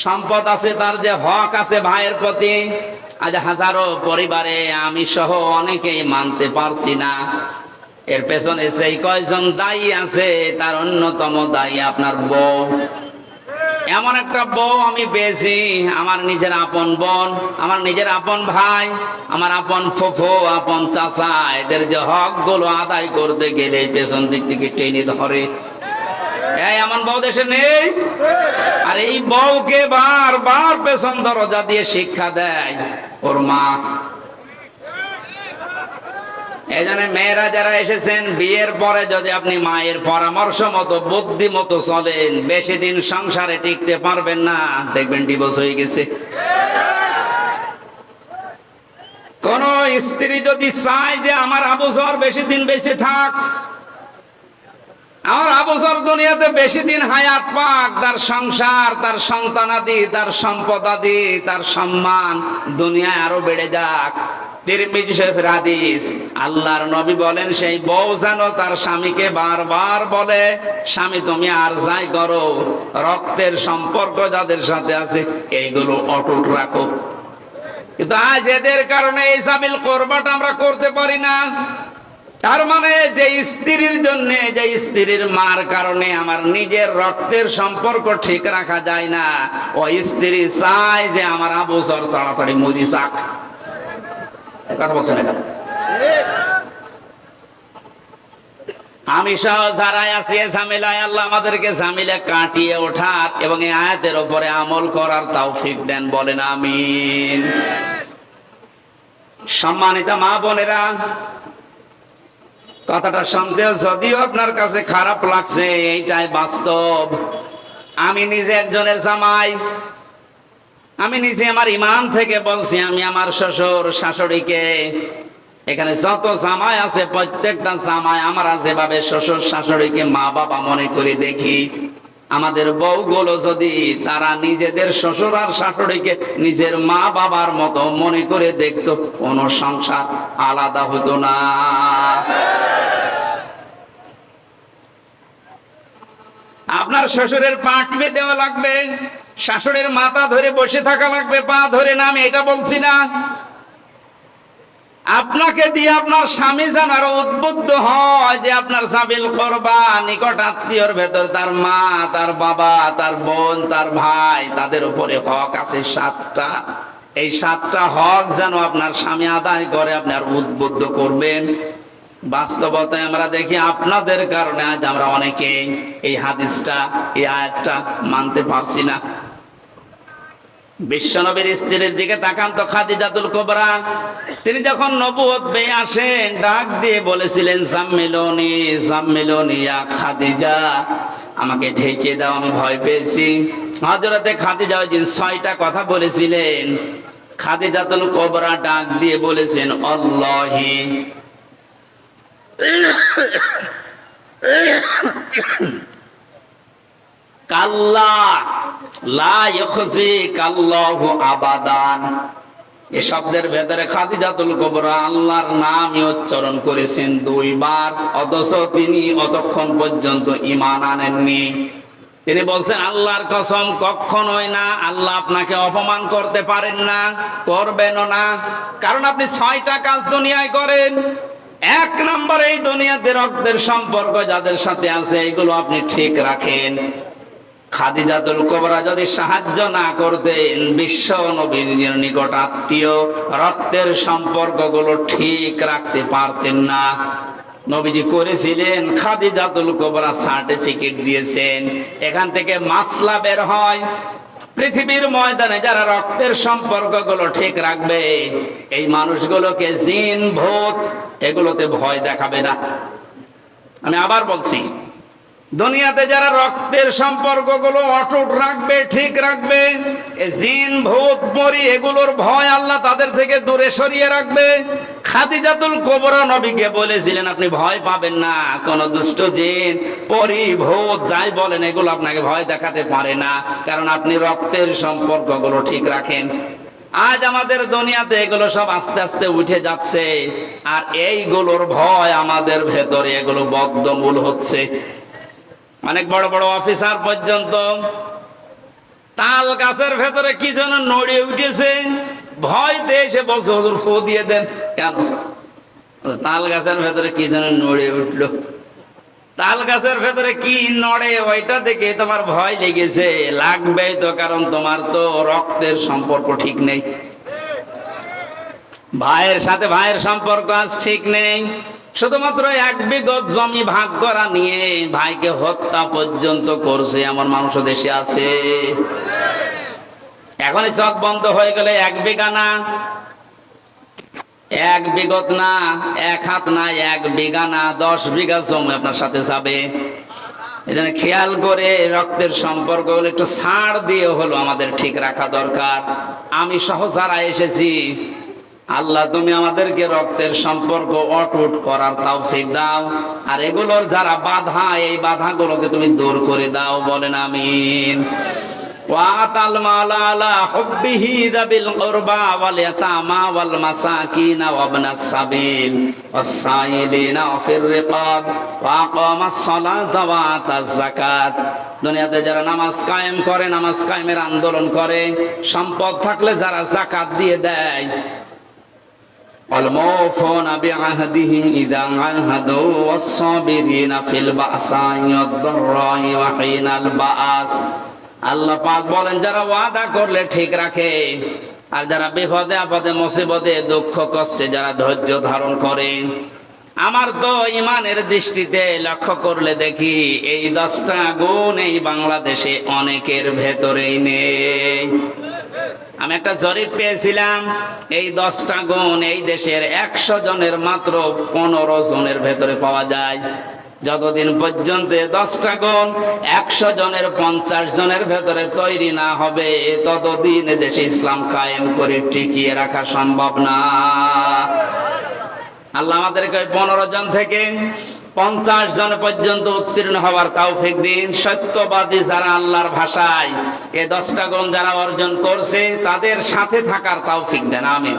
সম্পদ আছে, তার যে হক আছে ভাইয়ের প্রতি, আজ হাজারো পরিবারে আমি সহ অনেকেই মানতে পারছি না। এর পেছনে সেই কয়জন দায়ী আছে, তার অন্যতম দায়ী আপনার বউ। এমন একটা বউ আমি পেয়েছি, আমার নিজের আপন বোন, আমার নিজের আপন ভাই, আমার আপন ফুফু, আপন চাচা, এদের যে হক গুলো আদায় করতে গেলে পেছন দিক থেকে টেনে ধরে। এমন বউ দেশে নেই। আর এই বউকে বারবার পেছন দরজা দিয়ে শিক্ষা দেয় ওর মা। এই জন্য মেয়েরা যারা এসেছেন, বিয়ের পরে যদি আপনি মায়ের পরামর্শ মতো বুদ্ধি মতো চলেন, বেশি দিন সংসারে টিকতে পারবেন না, দেখবেন ডিভোর্স হয়ে গেছে। কোন স্ত্রী যদি চায় যে আমার আবু জর বেশি দিন বেঁচে থাক, আমার আবু জর দুনিয়াতে বেশি দিন হায়াত পাক, তার সংসার, তার সন্তানাদি, তার সম্পদাদি, তার সম্মান দুনিয়ায় আরো বেড়ে যাক, তিরমিজি শরীফের হাদিস, আল্লাহর নবী বলেন সেই বউ যেন তার স্বামীকে বারবার বলে, স্বামী তুমি আর যাই করো, রক্তের সম্পর্ক যাদের সাথে আছে এইগুলো অটুট রাখো। কিন্তু আজ এদের কারণে এই সাবিল কোরবানটা আমরা করতে পারি না। তার মানে যে স্ত্রীর জন্য, যে স্ত্রীর মার কারণে আমার নিজের রক্তের সম্পর্ক ঠিক রাখা যায় না, ওই স্ত্রী চায় যে আমার আবু জর তাড়াতাড়ি মরি যাক। কথা বলছেন এটা? আমি সহ যারাই আছি ঝামেলায়, আল্লাহ আমাদেরকে ঝামেলা কাটিয়ে ওঠার এবং এই আয়াতের উপরে আমল করার তৌফিক দেন, বলেন আমিন। সম্মানিত মা বোনেরা, কথাটা শুনতে যদিও আপনার কাছে খারাপ লাগছে, এইটাই বাস্তব। আমি নিজে একজনের জামাই, আমি নিজে আমার ইমান থেকে বলছি, আমি আমার শ্বশুর শাশুড়িকে, এখানে যত জামাই আছে প্রত্যেকটা জামাই আমরা যেভাবে শ্বশুর শাশুড়িকে মা বাবা মনে করে দেখি, আমাদের বউগুলো যদি তারা নিজেদের শ্বশুর আর শাশুড়িকে নিজের মা বাবার মতো মনে করে দেখতো, কোন সংসার আলাদা হতো না। আপনার শ্বশুরের পা টিপে দেওয়া লাগবে, শাশুড়ির মাথা ধরে বসে থাকা লাগবে, পা ধরে না, আমি এটা বলছি না। আপনাকে দিয়ে আপনার স্বামী যেন আরো উদ্বুদ্ধ হয় যে আপনার সাবিল করবা, নিকট আত্মীয়র ভেতর তার মা, তার বাবা, তার বোন, তার ভাই, তাদের উপরে হক আছে 7টা। এই 7টা হক যেন আপনার স্বামী আদায় করে, আপনি আর উদ্বুদ্ধ করবেন। বাস্তবতায় আমরা দেখি আপনাদের কারণে আজ আমরা অনেকে এই হাদিসটা, এই আয়াতটা মানতে পারছি না। বিশ্বনবীর স্ত্রীর দিকে তাকান তো, খাদিজাতুল কুবরা, তিনি যখন নবুয়ত পেয়ে আসেন, ডাক দিয়ে বলেছিলেন, জাম্মিলুনি জাম্মিলুনি ইয়া খাদিজা, আমাকে ঢেকে দাও, আমি ভয় পেয়েছি। হযরতে খাদিজা ওই দিন 6টা কথা বলেছিলেন। খাদিজাতুল কুবরা ডাক দিয়ে বলেছেন, আল্লাহি কাল্লা লা ইউখজিকাল্লাহু আবাদান। এই শব্দের ভেতরে খাদিজাতুল কুবরা আল্লাহর নামই উচ্চারণ করেছেন 2 বার, অথচ তিনি অতক্ষণ পর্যন্ত ঈমান আনেননি। তিনি বলছেন, আল্লাহর কসম কখনোই না, আল্লাহ আপনাকে অপমান করতে পারেন না, করবেনও না, কারণ আপনি 6টা কাজ দুনিয়ায় করেন। 1 নম্বরে এই দুনিয়াতে রক্তের সম্পর্ক যাদের সাথে আছে এগুলো আপনি ঠিক রাখেন। খাদিজাতুল কুবরা যদি সাহায্য না করতেন, বিশ্ব নবীর নিকট আত্মীয় রক্তের সম্পর্কগুলো ঠিক রাখতে পারতেন না। নবীজি করেছিলেন, খাদিজাতুল কুবরা সার্টিফিকেট দিয়েছেন। এখান থেকে মাসলা বের হয়, পৃথিবীর ময়দানে যারা রক্তের সম্পর্কগুলো ঠিক রাখবে, এই মানুষগুলোকে জিন ভূত এগুলোতে ভয় দেখাবে না। আমি আবার বলছি, দুনিয়াতে যারা রক্তের সম্পর্কগুলো অটুট রাখবে, ঠিক রাখবে, জিন ভূত পরী এগুলোর ভয় আল্লাহ তাদের থেকে দূরে সরিয়ে রাখবে। খাদিজাতুল কুবরা নবীকে বলেছিলেন, আপনি ভয় পাবেন না, কোন দুষ্ট জিন পরী ভূত যাই বলেন এগুলো আপনাকে ভয় দেখাতে পারে না, কারণ আপনি রক্তের সম্পর্কগুলো ঠিক রাখেন। আজ আমাদের দুনিয়াতে এগুলো সব আস্তে আস্তে উঠে যাচ্ছে, আর এইগুলোর ভয় আমাদের ভেতরে এগুলো বদ্ধমূল হচ্ছে। অনেক বড় বড় অফিসার পর্যন্ত তাল গাছের ভেতরে কি যেন নড়ে উঠেছে, ভয়তে এসে বলছে হুজুর ফু দিয়ে দেন। কেন? তাল গাছের ভেতরে কি যেন নড়ে উঠলো। তাল গাছের ভেতরে কি নড়ে ওইটা দেখে তোমার ভয় লেগেছে। লাগবেই তো, কারণ তোমার তো রক্তের সম্পর্ক ঠিক নেই, ভাইয়ের সাথে ভাইয়ের সম্পর্ক আজ ঠিক নেই। শুধুমাত্র 1 বিঘত জমি ভাগ করা নিয়ে ভাইকে হত্যা পর্যন্ত করছে এমন মানুষও দেশে আছে। এখনই চোখ বন্ধ হয়ে গেলে 1 বিঘা না, 1 বিঘত না, 1 হাত না, 1 বিঘা না, 10 বিঘা জমি আপনার সাথে যাবে। এজন্য খেয়াল করে রক্তের সম্পর্ক হলো একটু ছাড় দিয়ে হলো আমাদের ঠিক রাখা দরকার। আমি সহ যারা এসেছি, আল্লাহ তুমি আমাদেরকে রক্তের সম্পর্ক অটুট করার তৌফিক দাও। আর এগুলোর যারা বাধা, এই বাধাগুলোকে তুমি দূর করে দাও, বলেন আমিন। ওয়াতাল মালা আলা হুব্বিহি যাবিল কুরবা ওয়াল ইয়াতামা ওয়াল মাসাকিন ওয়া ইবনাস সাবিল ওয়াস-সাইলিনা ফির রিকাব ওয়া আকামাস সালাতা ওয়া আতাজ যাকাত। দুনিয়াতে যারা নামাজ কায়েম করে, নামাজ কায়েমের আন্দোলন করে, সম্পদ থাকলে যারা যাকাত দিয়ে দেয়, والموفون بعهدهم إذا عاهدوا والصابرين في البأساء والضراء وحين البأس। আল্লাহ পাক বলেন যারা ওয়াদা করলে ঠিক রাখে, আর যারা বিপদে আপদে মুসিবতে দুঃখ কষ্টে যারা ধৈর্য ধারণ করে। আমার তো ইমানের দৃষ্টিতে লক্ষ্য করলে দেখি এই 10টা গুণ এই বাংলাদেশে অনেকের ভেতরেই নেই। আমি একটা জরিপ পেয়েছিলাম, এই 10টা গুণ এই দেশের 100 জনের মাত্র 15 জনের ভেতরে পাওয়া যায়। যতদিন পর্যন্ত 10টা গুণ 100 জনের 50 জনের ভেতরে তৈরি না হবে, ততদিন দেশে ইসলাম কায়েম করে টিকিয়ে রাখা সম্ভব না। আল্লাহ আমাদেরকে 15 জন থেকে 50 জন পর্যন্ত উত্তীর্ণ হওয়ার তৌফিক দিন। সত্যবাদী যারা আল্লাহর ভাষায় এই 10টা গুণ যারা অর্জন করছে, তাদের সাথে থাকার তৌফিক দেন, আমিন।